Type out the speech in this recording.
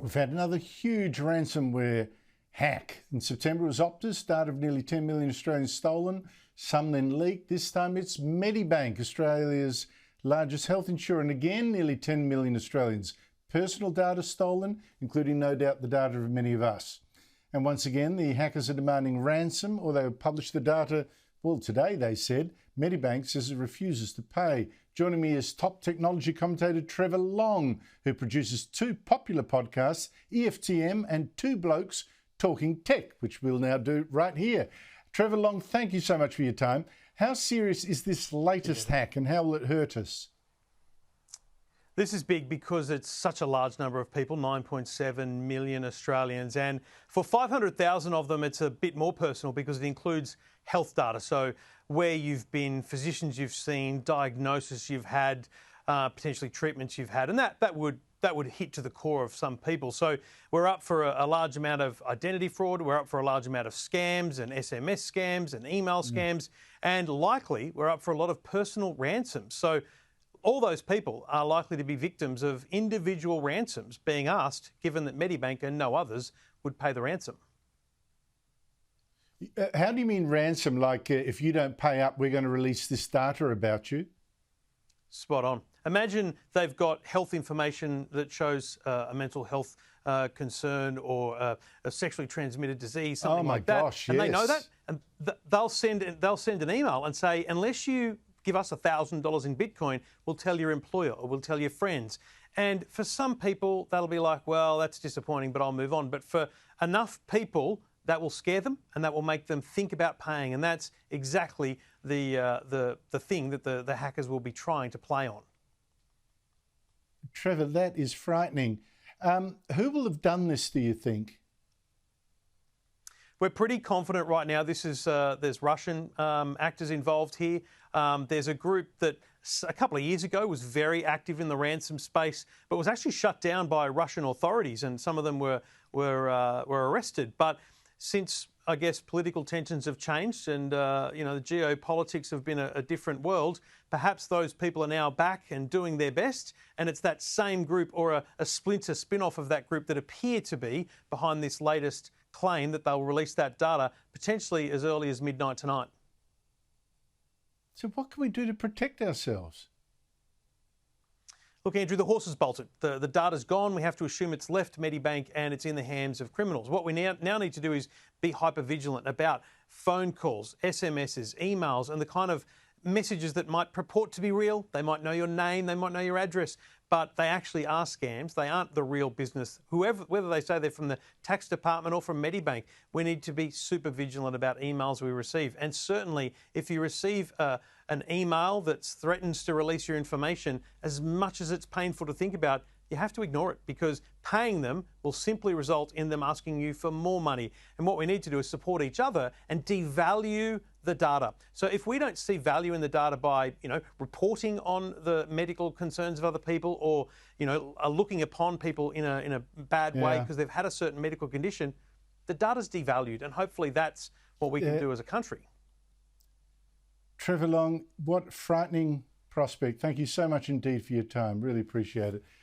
We've had another huge ransomware hack. In September it was Optus, data of nearly 10 million Australians stolen, some then leaked. This time it's Medibank, Australia's largest health insurer, and again nearly 10 million Australians. Personal data stolen, including no doubt the data of many of us. And once again, the hackers are demanding ransom, or they will publish the data. Well, today they said Medibank says it refuses to pay. Joining me is top technology commentator Trevor Long, who produces two popular podcasts, EFTM and Two Blokes Talking Tech, which we'll now do right here. Trevor Long, thank you so much for your time. How serious is this latest hack and how will it hurt us? This is big because it's such a large number of people, 9.7 million Australians. And for 500,000 of them, it's a bit more personal because it includes health data. So where you've been, physicians you've seen, diagnosis you've had, potentially treatments you've had. And that would hit to the core of some people. So we're up for a large amount of identity fraud. We're up for a large amount of scams and SMS scams and email scams. And likely we're up for a lot of personal ransoms. So all those people are likely to be victims of individual ransoms being asked, given that Medibank and no others would pay the ransom. How do you mean ransom? Like if you don't pay up, we're going to release this data about you? Spot on. Imagine they've got health information that shows a mental health concern or a sexually transmitted disease, something like that. Gosh, and yes. they know that, and they'll send an email and say, unless you give us $1,000 in Bitcoin, we'll tell your employer or we'll tell your friends. And for some people, that'll be like, well, that's disappointing, but I'll move on. But for enough people, that will scare them and that will make them think about paying. And that's exactly the thing that the hackers will be trying to play on. Trevor, that is frightening. Who will have done this, do you think? We're pretty confident right now. There's Russian actors involved here. There's a group that a couple of years ago was very active in the ransom space, but was actually shut down by Russian authorities, and some of them were arrested. But since, I guess, political tensions have changed and the geopolitics have been a different world, perhaps those people are now back and doing their best, and it's that same group or a splinter spin-off of that group that appear to be behind this latest claim that they'll release that data potentially as early as midnight tonight. So what can we do to protect ourselves? Look, Andrew, the horse has bolted. The data's gone. We have to assume it's left Medibank and it's in the hands of criminals. What we now need to do is be hyper-vigilant about phone calls, SMSs, emails, and the kind of messages that might purport to be real. They might know your name, they might know your address, but they actually are scams. They aren't the real business. Whether they say they're from the tax department or from Medibank, we need to be super vigilant about emails we receive. And certainly, if you receive an email that threatens to release your information, as much as it's painful to think about, you have to ignore it because paying them will simply result in them asking you for more money. And what we need to do is support each other and devalue the data. So if we don't see value in the data by, reporting on the medical concerns of other people or, are looking upon people in a bad way because they've had a certain medical condition, the data's devalued. And hopefully that's what we can do as a country. Trevor Long, what frightening prospect. Thank you so much indeed for your time. Really appreciate it.